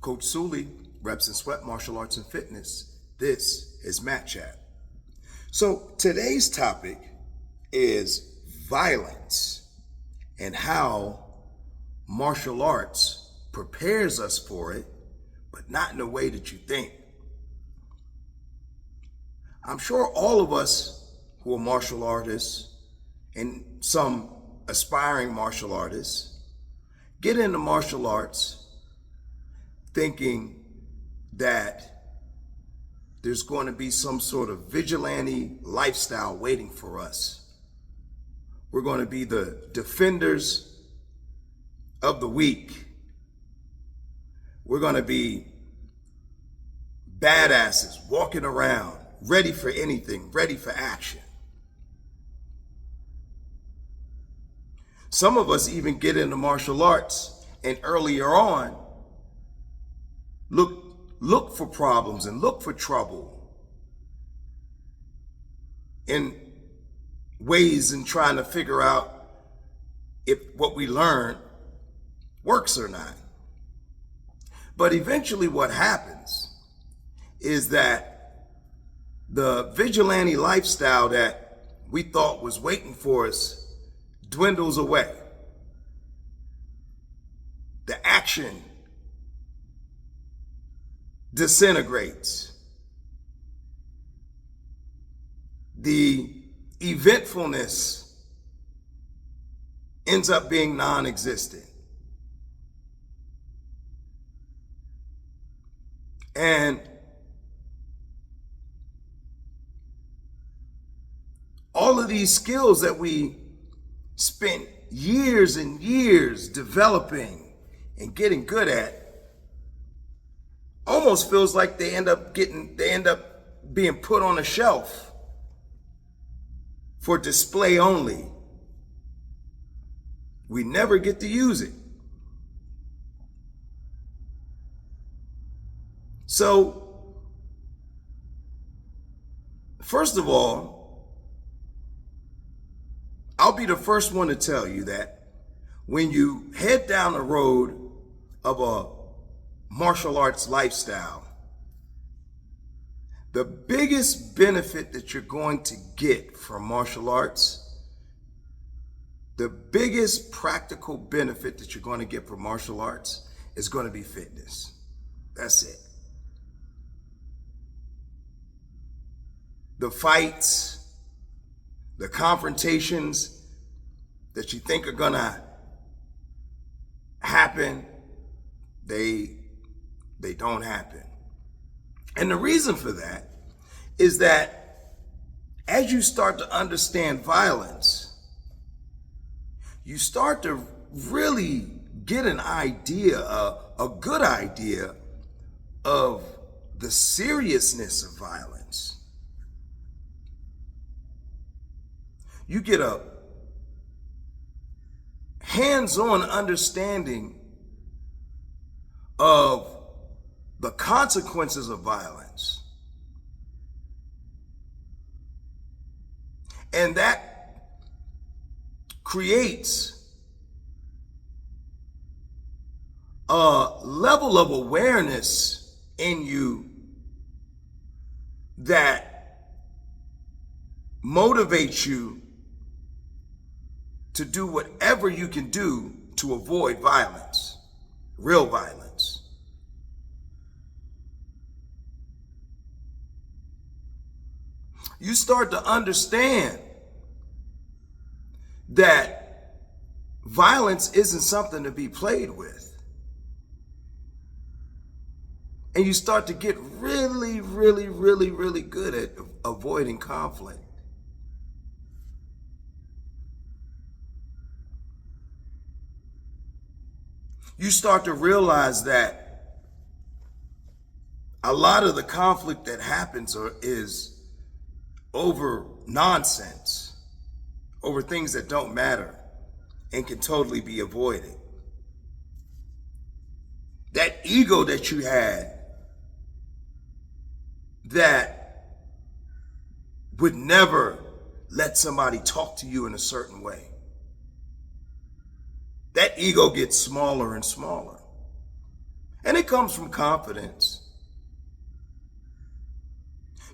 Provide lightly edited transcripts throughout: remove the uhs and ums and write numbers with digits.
Coach Sully, Reps and Sweat Martial Arts and Fitness. This is Matt Chat. So today's topic is violence and how martial arts prepares us for it, but not in the way that you think. I'm sure all of us who are martial artists and some aspiring martial artists get into martial arts thinking that there's going to be some sort of vigilante lifestyle waiting for us. We're going to be the defenders of the weak. We're going to be badasses walking around, ready for anything, ready for action. Some of us even get into martial arts and earlier on look for problems and look for trouble in ways in trying to figure out if what we learn works or not. But eventually what happens is that the vigilante lifestyle that we thought was waiting for us dwindles away. The action disintegrates. The eventfulness ends up being non-existent. And all of these skills that we spent years and years developing and getting good at almost feels like they end up being put on a shelf for display only. We never get to use it. So, first of all, I'll be the first one to tell you that when you head down the road of a martial arts lifestyle, the biggest benefit that you're going to get from martial arts, the biggest practical benefit that you're going to get from martial arts is going to be fitness. That's it. The fights, the confrontations that you think are going to happen, they don't happen. And the reason for that is that as you start to understand violence, you start to really get an idea, a good idea of the seriousness of violence. You get a hands-on understanding of the consequences of violence. And that creates a level of awareness in you that motivates you to do whatever you can do to avoid violence, real violence. You start to understand that violence isn't something to be played with. And you start to get really, really, really, really good at avoiding conflict. You start to realize that a lot of the conflict that happens is over nonsense, over things that don't matter and can totally be avoided. That ego that you had that would never let somebody talk to you in a certain way, that ego gets smaller and smaller. And it comes from confidence.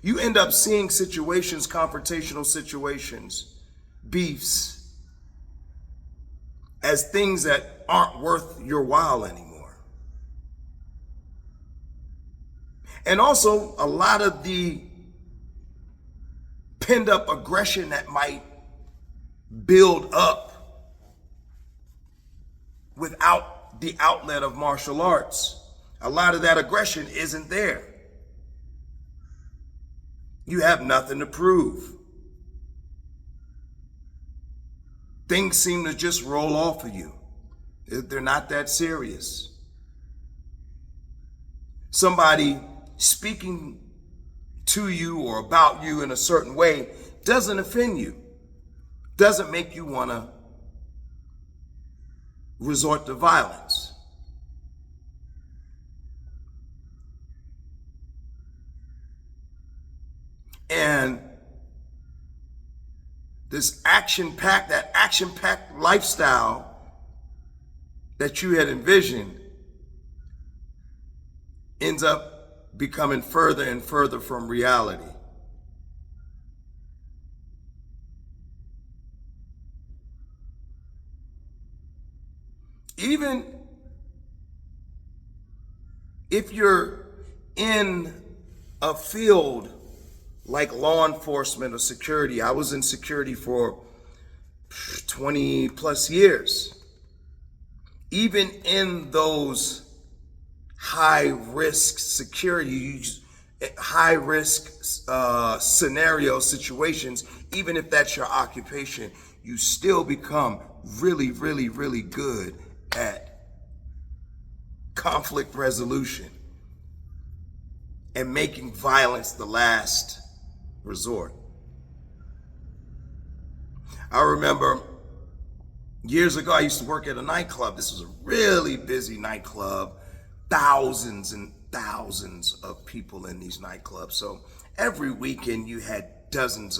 You end up seeing situations, confrontational situations, beefs, as things that aren't worth your while anymore. And also, a lot of the pinned up aggression that might build up without the outlet of martial arts. A lot of that aggression isn't there. You have nothing to prove. Things seem to just roll off of you. They're not that serious. Somebody speaking to you or about you in a certain way doesn't offend you, doesn't make you want to resort to violence. And this action-packed lifestyle that you had envisioned ends up becoming further and further from reality. Even if you're in a field like law enforcement or security. I was in security for 20 plus years. Even in those high risk security, high risk scenario situations, even if that's your occupation, you still become really, really, really good at conflict resolution and making violence the last resort. I remember years ago, I used to work at a nightclub. This was a really busy nightclub, thousands and thousands of people in these nightclubs. So every weekend you had dozens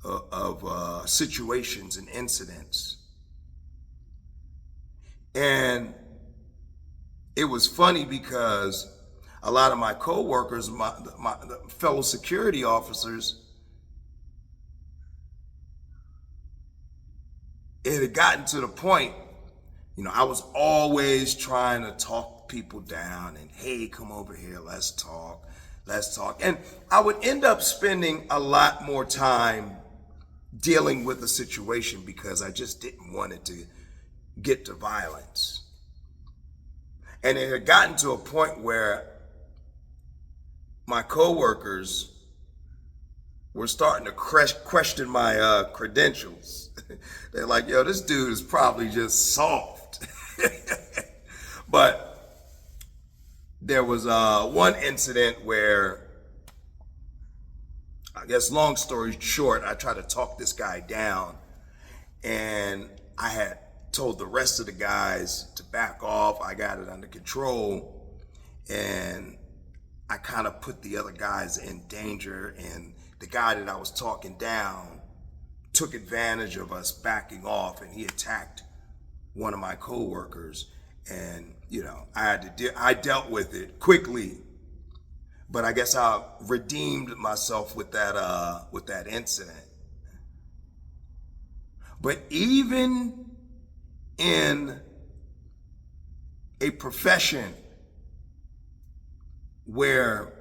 of situations and incidents. And it was funny because a lot of my coworkers, my fellow security officers, it had gotten to the point, I was always trying to talk people down and, hey, come over here, let's talk. And I would end up spending a lot more time dealing with the situation because I just didn't want it to get to violence. And it had gotten to a point where my coworkers were starting to question my credentials. They're like, yo, this dude is probably just soft. But there was one incident where, I guess long story short, I tried to talk this guy down, and I had told the rest of the guys to back off. I got it under control, and I kind of put the other guys in danger, and the guy that I was talking down took advantage of us backing off, and he attacked one of my coworkers. And I dealt with it quickly, but I guess I redeemed myself with that incident. But even in a profession where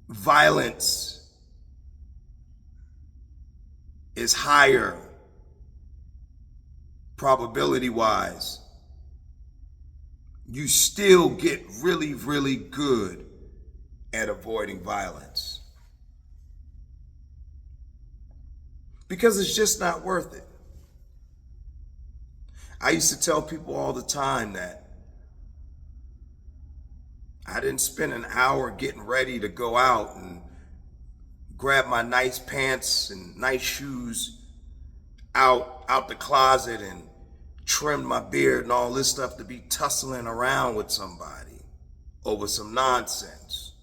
violence is higher probability-wise, you still get really, really good at avoiding violence. Because it's just not worth it. I used to tell people all the time that I didn't spend an hour getting ready to go out and grab my nice pants and nice shoes out the closet and trim my beard and all this stuff to be tussling around with somebody over some nonsense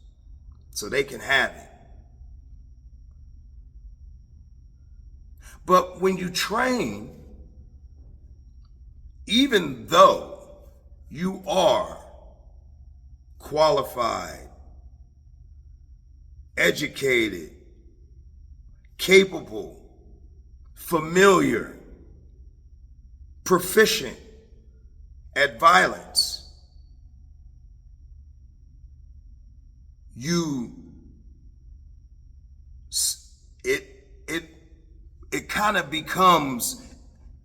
so they can have it. But when you train, even though you are qualified, educated, capable, familiar, proficient at violence.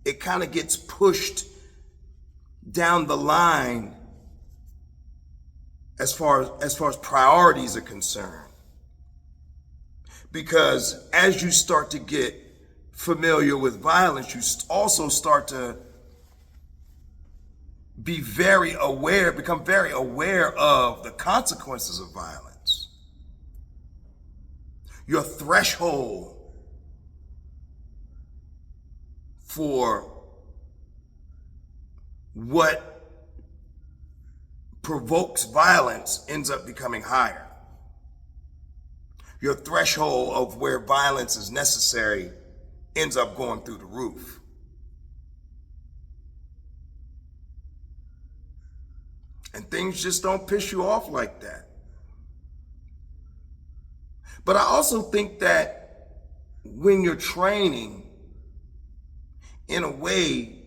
It kind of gets pushed down the line as far as priorities are concerned. Because as you start to get familiar with violence, you also start to become very aware of the consequences of violence. Your threshold for what provokes violence ends up becoming higher. Your threshold of where violence is necessary ends up going through the roof. And things just don't piss you off like that. But I also think that when you're training, in a way,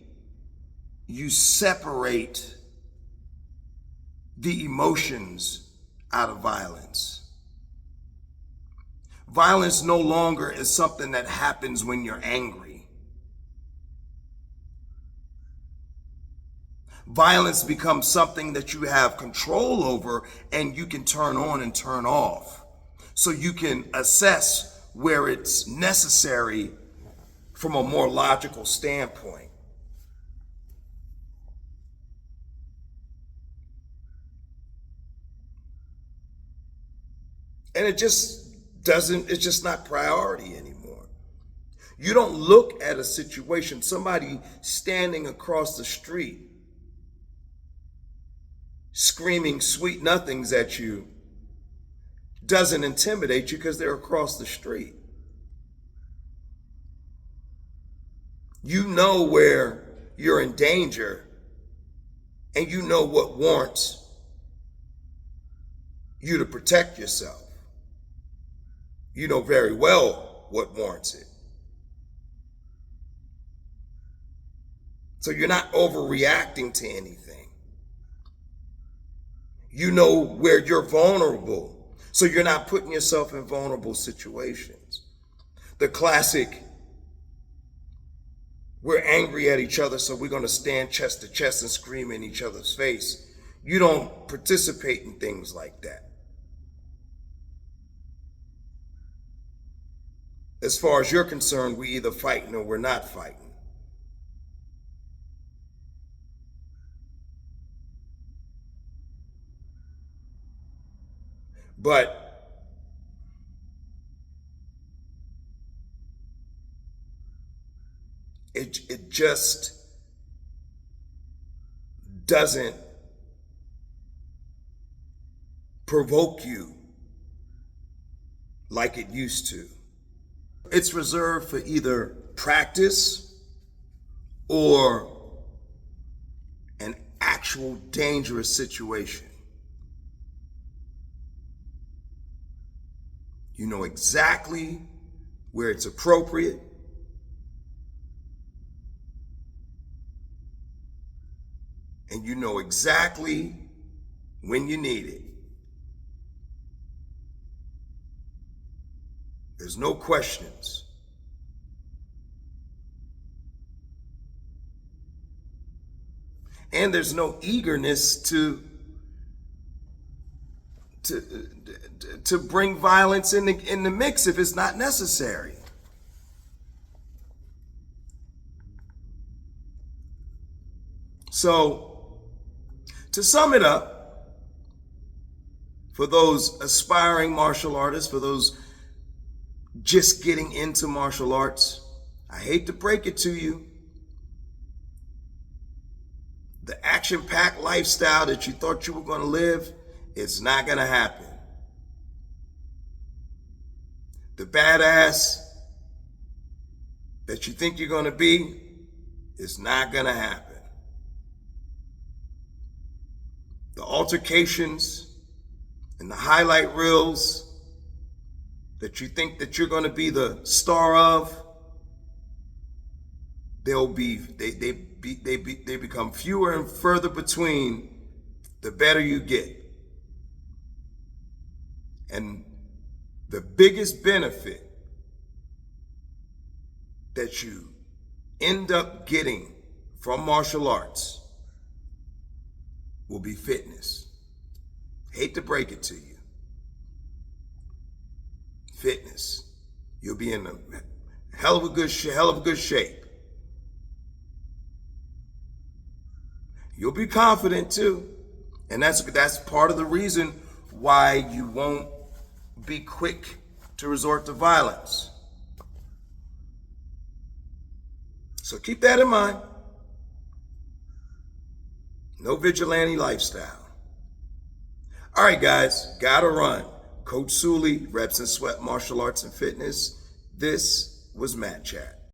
you separate the emotions out of violence. Violence no longer is something that happens when you're angry. Violence becomes something that you have control over and you can turn on and turn off. So you can assess where it's necessary from a more logical standpoint. And it's just not priority anymore. You don't look at a situation, somebody standing across the street screaming sweet nothings at you doesn't intimidate you because they're across the street. You know where you're in danger and you know what warrants you to protect yourself. You know very well what warrants it. So you're not overreacting to anything. You know where you're vulnerable, so you're not putting yourself in vulnerable situations. The classic, we're angry at each other, so we're going to stand chest to chest and scream in each other's face. You don't participate in things like that. As far as you're concerned, we're either fighting or we're not fighting. But it just doesn't provoke you like it used to. It's reserved for either practice or an actual dangerous situation. You know exactly where it's appropriate. And you know exactly when you need it. There's no questions. And there's no eagerness to bring violence in the mix if it's not necessary. So, to sum it up, for those aspiring martial artists, for those just getting into martial arts, I hate to break it to you, the action-packed lifestyle that you thought you were going to live, it's not going to happen. The badass that you think you're going to be, it's not going to happen. The altercations and the highlight reels that you think that you're going to be the star of, they become fewer and further between the better you get. And the biggest benefit that you end up getting from martial arts will be fitness. Hate to break it to you. Fitness. You'll be in a hell of a good shape. You'll be confident too. And that's part of the reason why you won't be quick to resort to violence. So keep that in mind. No vigilante lifestyle. All right, guys, gotta run. Coach Sully, Reps and Sweat Martial Arts and Fitness. This was Matt Chat.